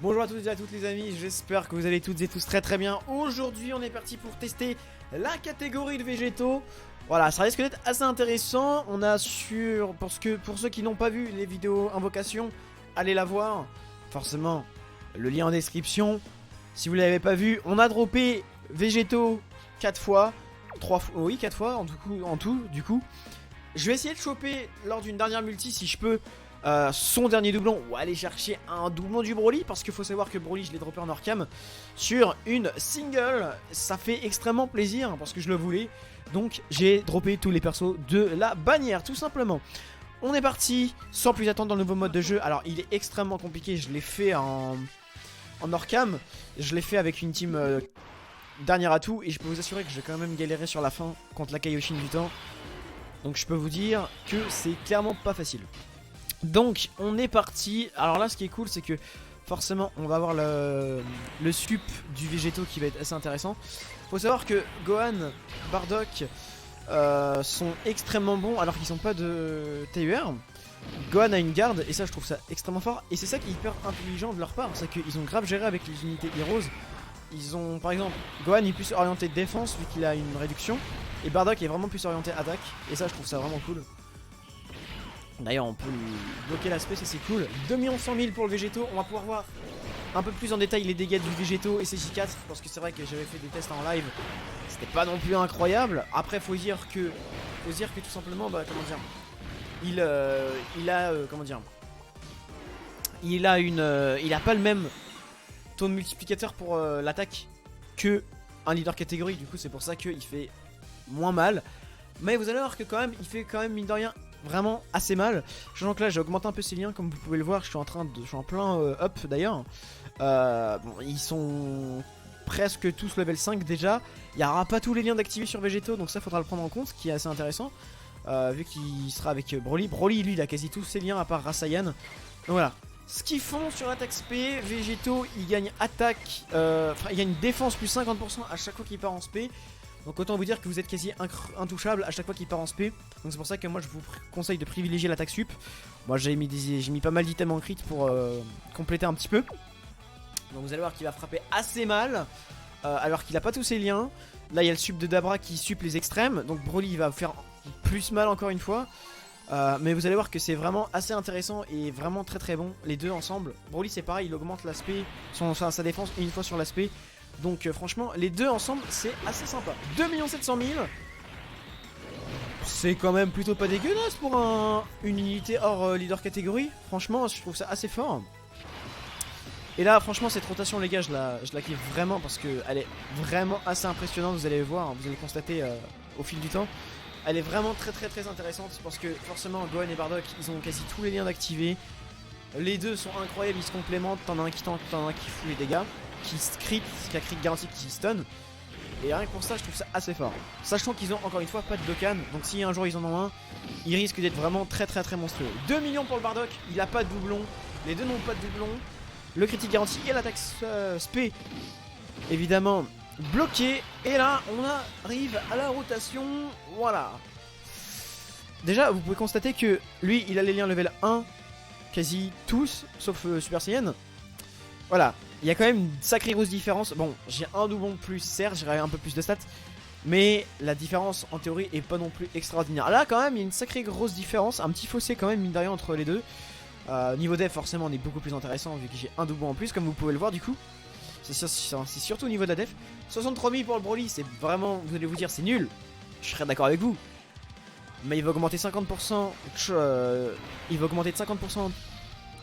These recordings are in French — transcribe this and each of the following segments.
Bonjour à tous et à toutes les amis, j'espère que vous allez toutes et tous très très bien. Aujourd'hui on est parti pour tester la catégorie de végétaux. Voilà, ça risque d'être assez intéressant. On a parce que pour ceux qui n'ont pas vu les vidéos invocation, allez la voir. Forcément, le lien en description. Si vous ne l'avez pas vu, on a droppé végétaux 4 fois. 3 fois, oui 4 fois en tout du coup. Je vais essayer de choper lors d'une dernière multi si je peux son dernier doublon ou aller chercher un doublon du Broly, parce qu'il faut savoir que Broly je l'ai droppé en hors cam sur une single. Ça fait extrêmement plaisir parce que je le voulais. Donc j'ai droppé tous les persos de la bannière tout simplement. On est parti sans plus attendre dans le nouveau mode de jeu. Alors il est extrêmement compliqué, je l'ai fait en hors cam. Je l'ai fait avec une team dernière atout, et je peux vous assurer que j'ai quand même galéré sur la fin contre la Kaioshin du temps. Donc je peux vous dire que c'est clairement pas facile. Donc on est parti. Alors là ce qui est cool c'est que forcément on va avoir le sup du végétaux qui va être assez intéressant. Faut savoir que Gohan, Bardock sont extrêmement bons alors qu'ils sont pas de TUR. Gohan a une garde et ça je trouve ça extrêmement fort. Et c'est ça qui est hyper intelligent de leur part, c'est qu'ils ont grave géré avec les unités Heroes. Ils ont par exemple Gohan est plus orienté défense vu qu'il a une réduction, et Bardock est vraiment plus orienté attaque. Et ça je trouve ça vraiment cool. D'ailleurs on peut bloquer l'aspect, ça c'est cool. 2 100 000 pour le végétaux. On va pouvoir voir un peu plus en détail les dégâts du végétaux et ses J4, parce que c'est vrai que j'avais fait des tests en live, c'était pas non plus incroyable. Après faut dire que tout simplement comment dire, il a pas le même taux de multiplicateur pour l'attaque que un leader catégorie. Du coup c'est pour ça qu'il fait moins mal. Mais vous allez voir que quand même il fait quand même mine de rien vraiment assez mal. Sachant que là j'ai augmenté un peu ses liens comme vous pouvez le voir. Je suis en plein up d'ailleurs. Bon, ils sont presque tous level 5 déjà. Il n'y aura pas tous les liens d'activer sur végétaux, donc ça faudra le prendre en compte, ce qui est assez intéressant vu qu'il sera avec Broly. Broly lui il a quasi tous ses liens à part Rasayan. Donc voilà ce qu'ils font sur attaque SP. Végétaux il gagne attaque, il gagne défense plus 50% à chaque fois qu'il part en SP. Donc autant vous dire que vous êtes quasi intouchable à chaque fois qu'il part en SP. Donc c'est pour ça que moi je vous conseille de privilégier l'attaque sup. Moi j'ai mis pas mal d'items en crit pour compléter un petit peu. Donc vous allez voir qu'il va frapper assez mal alors qu'il a pas tous ses liens. Là il y a le sup de Dabra qui sup les extrêmes. Donc Broly il va faire plus mal encore une fois. Mais vous allez voir que c'est vraiment assez intéressant et vraiment très très bon les deux ensemble. Broly c'est pareil, il augmente l'aspect, sa défense une fois sur l'aspect. Donc franchement les deux ensemble c'est assez sympa. 2 700 000, c'est quand même plutôt pas dégueulasse pour une unité hors leader catégorie. Franchement je trouve ça assez fort. Et là franchement cette rotation les gars je la kiffe vraiment, parce qu'elle est vraiment assez impressionnante. Vous allez voir, vous allez constater au fil du temps. Elle est vraiment très très très intéressante, parce que forcément Gohan et Bardock ils ont quasi tous les liens d'activer. Les deux sont incroyables, ils se complémentent. T'en as un qui tank, t'en as un qui fout les dégâts, qui crit, qui a crit garanti, qui stun. Et rien que pour ça je trouve ça assez fort. Sachant qu'ils ont encore une fois pas de Dokkan, donc si un jour ils en ont un, ils risquent d'être vraiment très très très monstrueux. 2 millions pour le Bardock, il a pas de doublon. Les deux n'ont pas de doublon. Le critique garanti et l'attaque SP évidemment bloqué. Et là on arrive à la rotation. Voilà. Déjà vous pouvez constater que lui il a les liens level 1 quasi tous, sauf Super Saiyan. Voilà, il y a quand même une sacrée grosse différence. Bon, j'ai un doublon de plus, certes, j'aurais un peu plus de stats, mais la différence en théorie est pas non plus extraordinaire. Là quand même il y a une sacrée grosse différence, un petit fossé quand même mine de rien entre les deux. Niveau dev forcément on est beaucoup plus intéressant vu que j'ai un doublon en plus, comme vous pouvez le voir du coup. C'est surtout au niveau de la def. 63 000 pour le Broly, c'est vraiment, vous allez vous dire c'est nul. Je serais d'accord avec vous. Mais il va augmenter 50%, il va augmenter de 50%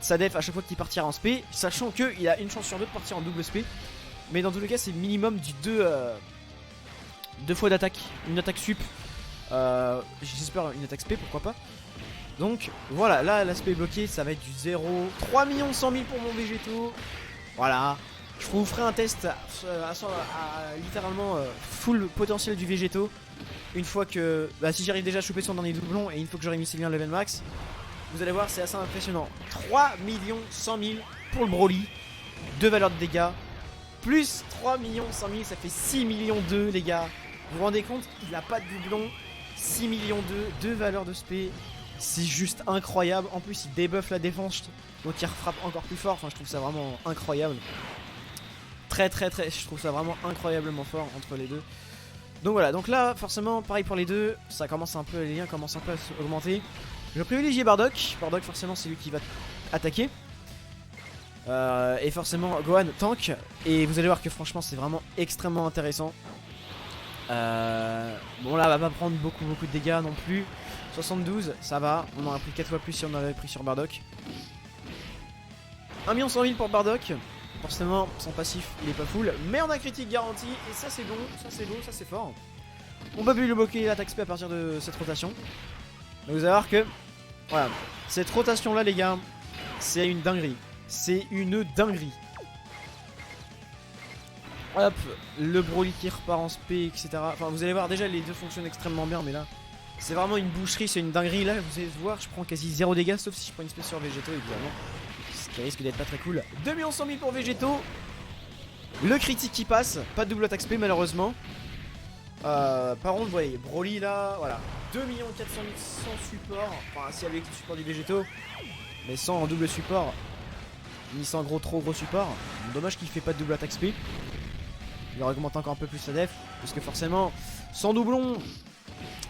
sa def à chaque fois qu'il partira en SP, sachant qu'il a une chance sur deux de partir en double SP. Mais dans tous les cas c'est minimum du 2 fois d'attaque, une attaque sup, j'espère une attaque SP, pourquoi pas. Donc voilà, là l'aspect bloqué ça va être du 0. 3 100 000 pour mon végétaux. Voilà, je vous ferai un test à littéralement full potentiel du végétaux. Une fois que, si j'arrive déjà à choper son dernier doublon, et une fois que j'aurai mis ses liens level max, vous allez voir c'est assez impressionnant. 3 100 000 pour le Broly, 2 valeurs de dégâts, plus 3 100 000, ça fait 6 millions 2 les gars. Vous vous rendez compte, il n'a pas de doublon, 6 millions 2, 2 valeurs de spé, C'est juste incroyable. En plus, il débuff la défense, donc il frappe encore plus fort. Enfin, je trouve ça vraiment incroyable. Je trouve ça vraiment incroyablement fort entre les deux. Donc voilà, donc là, forcément, pareil pour les deux. Ça commence un peu, les liens commencent un peu à augmenter. Je vais privilégier Bardock. Bardock, forcément, c'est lui qui va attaquer. Et forcément, Gohan tank. Et vous allez voir que franchement, c'est vraiment extrêmement intéressant. Bon, là, elle va pas prendre beaucoup de dégâts non plus. 72, ça va. On aurait pris 4 fois plus si on avait pris sur Bardock. 1 100 000 pour Bardock. Forcément, son passif, il est pas full. Mais on a critique garantie. Et ça, c'est bon. Ça, c'est beau. Ça, c'est fort. On peut plus le bloquer l'attaque SP à partir de cette rotation. Donc, vous allez voir que. Voilà. Cette rotation-là, les gars, c'est une dinguerie. C'est une dinguerie. Hop, le Broly qui repart en SP, etc. Enfin, vous allez voir, déjà, les deux fonctionnent extrêmement bien. Mais là, c'est vraiment une boucherie. C'est une dinguerie. Là, vous allez voir, je prends quasi 0 dégâts. Sauf si je prends une spé sur Végéto, évidemment. Ce qui risque d'être pas très cool. 2 100 000 pour Végéto. Le critique qui passe. Pas de double attaque SP, malheureusement. Par contre, vous voyez, Broly là, voilà. 2 400 000 sans support. Enfin, si avec le support du Végéto. Mais sans en double support. Ni sans trop gros support. Dommage qu'il fait pas de double attaque SP. Il augmente encore un peu plus la def. Parce que forcément, sans doublon,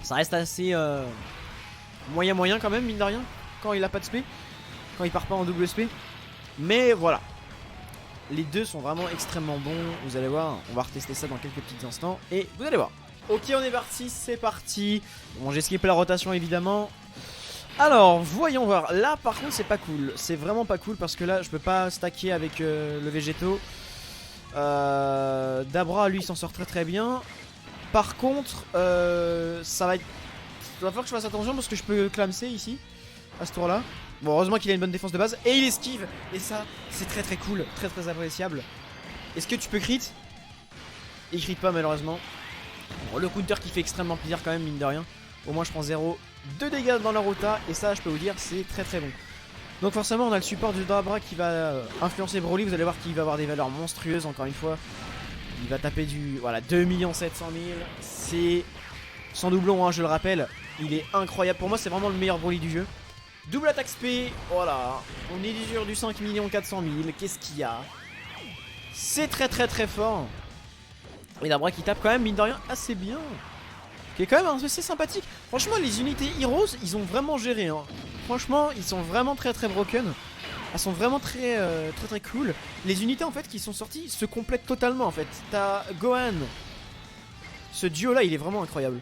ça reste assez moyen quand même, mine de rien. Quand il a pas de SP. Quand il part pas en double SP. Mais voilà. Les deux sont vraiment extrêmement bons. Vous allez voir, on va retester ça dans quelques petits instants. Et vous allez voir. Ok, on est parti, c'est parti. Bon, j'ai skippé la rotation évidemment. Alors, voyons voir. Là, par contre, c'est pas cool. C'est vraiment pas cool parce que là, je peux pas stacker avec le Végéto. Dabra, lui, s'en sort très bien. Par contre, ça va être. Il va falloir que je fasse attention parce que je peux clamser ici, à ce tour-là. Bon, heureusement qu'il a une bonne défense de base. Et il esquive. Et ça, c'est très cool. Très appréciable. Est-ce que tu peux crit? Il crit pas, malheureusement. Bon, le counter qui fait extrêmement plaisir quand même, mine de rien. Au moins, je prends 0. 2 dégâts dans la rota. Et ça, je peux vous dire, c'est très bon. Donc forcément, on a le support du Dabra qui va influencer Broly. Vous allez voir qu'il va avoir des valeurs monstrueuses, encore une fois. Il va taper du... Voilà, 2 700 000. C'est sans doublon, hein, je le rappelle. Il est incroyable. Pour moi, c'est vraiment le meilleur Broly du jeu. Double attaque SP, voilà. On est sur du 5 400 000. Qu'est-ce qu'il y a? C'est très fort. Et Dabra qui tape quand même, mine de rien, assez bien. Qui est quand même assez sympathique. Franchement, les unités Heroes, ils ont vraiment géré. Hein. Franchement, ils sont vraiment très broken. Elles sont vraiment très cool. Les unités en fait qui sont sorties se complètent totalement en fait. T'as Gohan. Ce duo là, il est vraiment incroyable.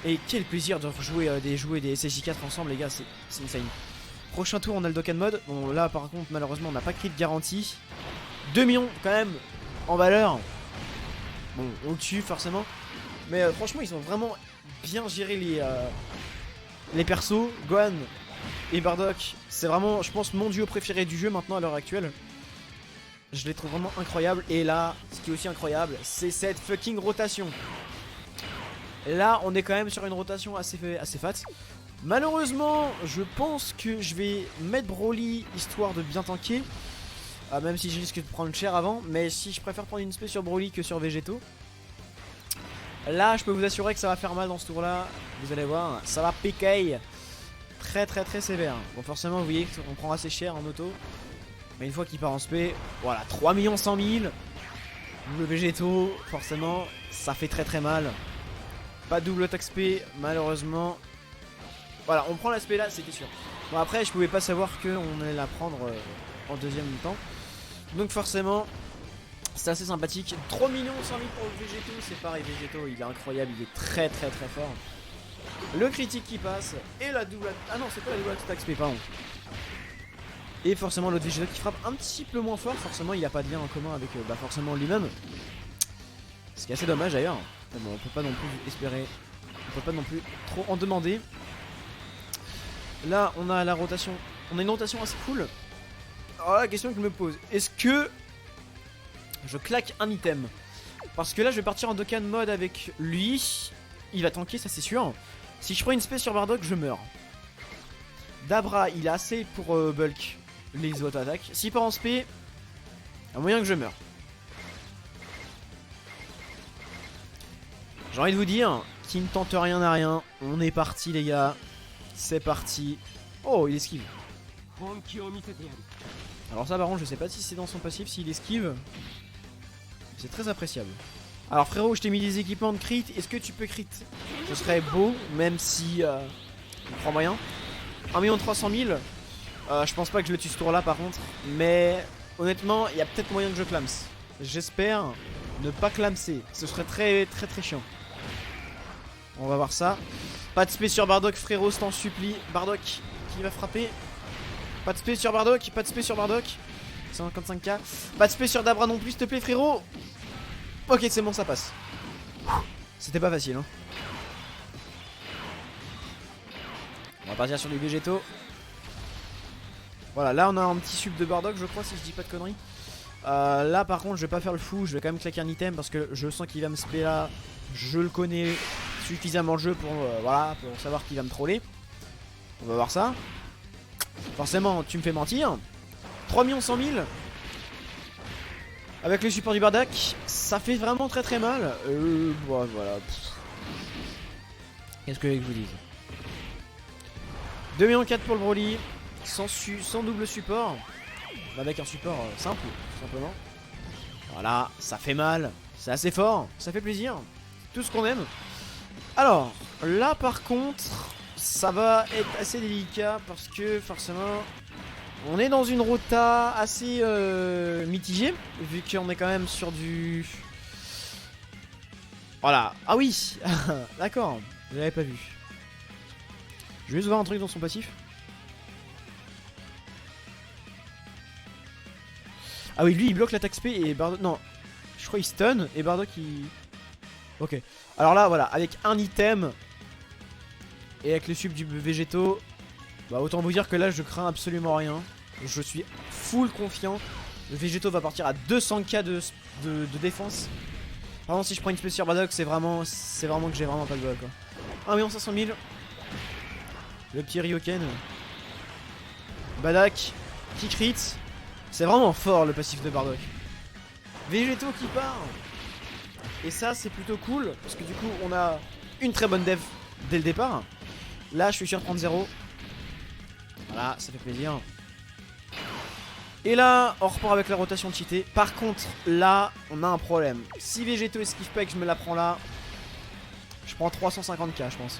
Et quel plaisir de jouer des SSJ4 ensemble, les gars, c'est insane. Prochain tour, on a le Dokkan Mode. Bon, là, par contre, malheureusement, on n'a pas crit de garantie. 2 millions, quand même, en valeur. Bon, on le tue, forcément. Mais franchement, ils ont vraiment bien géré les persos. Gohan et Bardock, c'est vraiment, je pense, mon duo préféré du jeu maintenant à l'heure actuelle. Je les trouve vraiment incroyables. Et là, ce qui est aussi incroyable, c'est cette fucking rotation. Là, on est quand même sur une rotation assez fat. Malheureusement, je pense que je vais mettre Broly histoire de bien tanker. Même si je risque de prendre cher avant. Mais si je préfère prendre une spé sur Broly que sur Végéto. Là, je peux vous assurer que ça va faire mal dans ce tour-là. Vous allez voir, ça va piquer. Très sévère. Bon, forcément, vous voyez qu'on prend assez cher en auto. Mais une fois qu'il part en spé, voilà, 3 100 000. Le Végéto, forcément, ça fait très mal. Pas de double attaque SP, malheureusement. Voilà, on prend l'aspect là, c'était sûr. Bon, après, je pouvais pas savoir qu'on allait la prendre en deuxième temps. Donc, forcément, c'est assez sympathique. 3 100 000 pour le Végéto, c'est pareil. Végéto, il est incroyable, il est très fort. Le critique qui passe, et la double. Ah non, c'est pas la double attaque SP, pardon. Et forcément, l'autre Végéto qui frappe un petit peu moins fort. Forcément, il a pas de lien en commun avec forcément lui-même. Ce qui est assez dommage d'ailleurs. Bon, on peut pas non plus espérer. On peut pas non plus trop en demander. Là, on a la rotation. On a une rotation assez cool. Alors là, la question que je me pose, est-ce que je claque un item? Parce que là, je vais partir en Dokkan Mode avec lui. Il va tanker, ça c'est sûr. Si je prends une spé sur Bardock, je meurs. Dabra, il a assez pour bulk les auto-attaques. S'il part en spé, il y a moyen que je meure. J'ai envie de vous dire, qui ne tente rien à rien. On est parti, les gars. C'est parti. Oh, il esquive. Alors ça par contre je sais pas si c'est dans son passif, s'il esquive. C'est très appréciable. Alors frérot, je t'ai mis des équipements de crit, est-ce que tu peux crit? Ce serait beau, même si on prend moyen. 1 300 000. Je pense pas que je le tue ce tour là par contre. Mais honnêtement, il y a peut-être moyen que je clams. J'espère ne pas clamser. Ce serait très très très chiant. On va voir ça. Pas de spé sur Bardock frérot, je t'en supplie. Bardock qui va frapper. Pas de spé sur Bardock, pas de spé sur Bardock. 155k. Pas de spé sur Dabra non plus, s'il te plaît frérot. Ok, c'est bon, ça passe. C'était pas facile hein. On va partir sur les végétaux. Voilà, là on a un petit sub de Bardock je crois, si je dis pas de conneries. Là par contre je vais pas faire le fou, je vais quand même claquer un item parce que je sens qu'il va me spé là. Je le connais suffisamment le jeu pour, voilà, pour savoir qu'il va me troller. On va voir ça. Forcément tu me fais mentir. 3 100 000. Avec le support du Bardock, ça fait vraiment très très mal. Bon, voilà. Qu'est-ce que je vous dise. 2 4 000 pour le Broly. Sans double support. Avec un support simple, tout simplement. Voilà, ça fait mal. C'est assez fort, ça fait plaisir. Tout ce qu'on aime. Alors, là par contre, ça va être assez délicat parce que forcément, on est dans une rota assez mitigée, vu qu'on est quand même sur du... Voilà. Ah oui. D'accord, je l'avais pas vu. Je vais juste voir un truc dans son passif. Ah oui, lui il bloque l'attaque spé et Bardock... Non, je crois il stun et Bardock il... Ok. Alors là, voilà, avec un item et avec le sub du végétaux, bah autant vous dire que là je crains absolument rien. Je suis full confiant. Le végétaux va partir à 200k de défense. Par contre si je prends une spé sur Bardock, c'est vraiment que j'ai vraiment pas de bol quoi. 1 500 000. Le petit Ryoken. Bardock qui crit. C'est vraiment fort le passif de Bardock. Végétaux qui part. Et ça c'est plutôt cool parce que du coup on a une très bonne dev dès le départ. Là je suis sur 30-0. Voilà, ça fait plaisir. Et là on repart avec la rotation cheatée. Par contre là on a un problème. Si Végétaux esquive pas et que je me la prends là, je prends 350k je pense.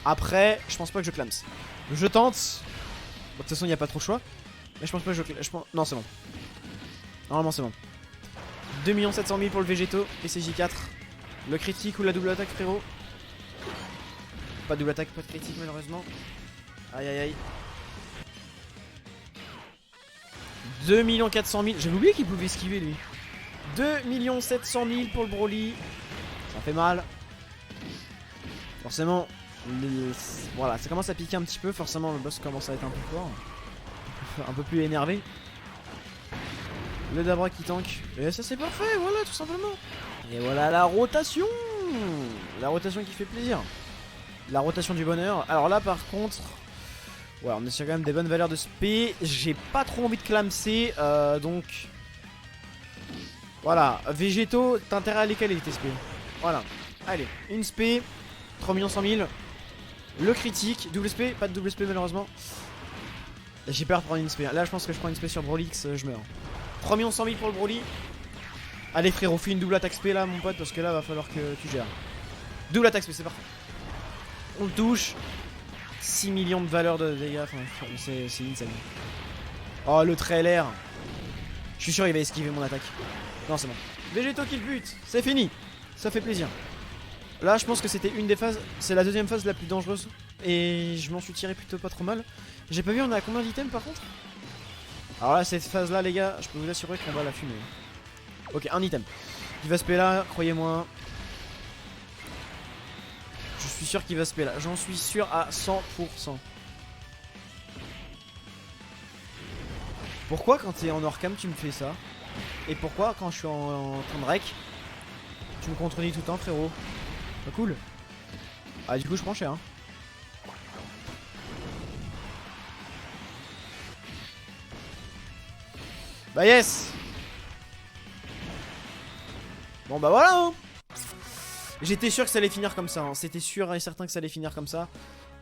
Après je pense pas que je clams. Je tente. Bon, de toute façon il n'y a pas trop de choix. Mais je pense pas que je pense... Non c'est bon. Normalement c'est bon. 2 700 000 pour le végétaux. PCJ4. Le critique ou la double attaque frérot. Pas de double attaque, pas de critique malheureusement. Aïe aïe aïe. 2 400 000. J'avais oublié qu'il pouvait esquiver lui. 2 700 000 pour le Broly. Ça fait mal. Forcément voilà, ça commence à piquer un petit peu. Forcément le boss commence à être un peu fort. Un peu plus énervé. Le Dabra qui tank. Et ça c'est parfait, voilà tout simplement. Et voilà la rotation. La rotation qui fait plaisir. La rotation du bonheur. Alors là par contre, ouais, on est sur quand même des bonnes valeurs de spé. J'ai pas trop envie de clamser. Donc voilà, végétaux, t'as intérêt à les caler tes spé. Voilà, allez, une spé. 3 100 000. Le critique, double spé, pas de double spé malheureusement. J'ai peur de prendre une spé. Là je pense que je prends une spé sur Brolix, je meurs. 3 100 000 pour le Broly. Allez frérot, fais une double attaque spé là mon pote, parce que là va falloir que tu gères. Double attaque spé, c'est parfait. On le touche. 6 millions de valeur de dégâts, enfin, c'est insane. Oh le trailer. Je suis sûr il va esquiver mon attaque. Non c'est bon. Végétaux qui le bute, c'est fini. Ça fait plaisir. Là je pense que c'était une des phases. C'est la deuxième phase la plus dangereuse. Et je m'en suis tiré plutôt pas trop mal. J'ai pas vu on a combien d'items par contre. Alors là cette phase là les gars, je peux vous assurer qu'on va la fumer. Ok, un item. Il va se payer là, croyez-moi. Je suis sûr qu'il va se payer là. J'en suis sûr à 100%. Pourquoi quand t'es en hors-cam tu me fais ça? Et pourquoi quand je suis en train de rec tu me contredis tout le temps frérot? Pas cool. Ah du coup je prends cher hein. Bah yes. Bon bah voilà hein. J'étais sûr que ça allait finir comme ça hein. C'était sûr et certain que ça allait finir comme ça.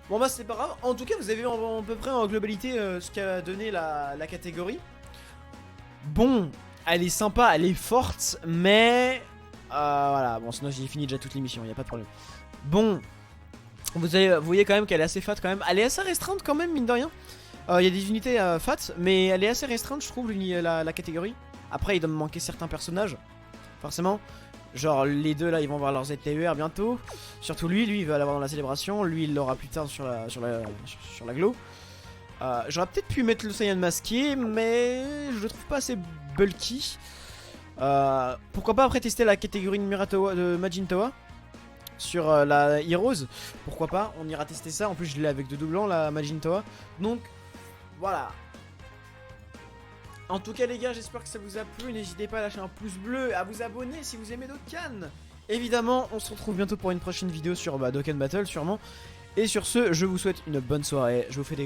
Bon bah c'est pas grave, en tout cas vous avez à peu près en globalité ce qu'a donné la catégorie. Bon, elle est sympa, elle est forte, mais voilà, bon sinon j'ai fini déjà toute l'émission, y a pas de problème. Bon, vous voyez quand même qu'elle est assez fat quand même, elle est assez restreinte quand même mine de rien. Il y a des unités fat, mais elle est assez restreinte je trouve la catégorie. Après il doit me manquer certains personnages, forcément. Genre les deux là ils vont avoir leur ZTER bientôt. Surtout lui il va l'avoir dans la célébration. Lui il l'aura plus tard sur la glow. J'aurais peut-être pu mettre le Saiyan masqué, mais je le trouve pas assez bulky. Pourquoi pas après tester la catégorie de Majin Toa sur la Heroes. Pourquoi pas, on ira tester ça. En plus je l'ai avec 2 doublants la Majin Toa. Donc voilà. En tout cas les gars, j'espère que ça vous a plu. N'hésitez pas à lâcher un pouce bleu, à vous abonner si vous aimez Dokkan. Évidemment, on se retrouve bientôt pour une prochaine vidéo sur Dokkan Battle sûrement. Et sur ce, je vous souhaite une bonne soirée. Je vous fais des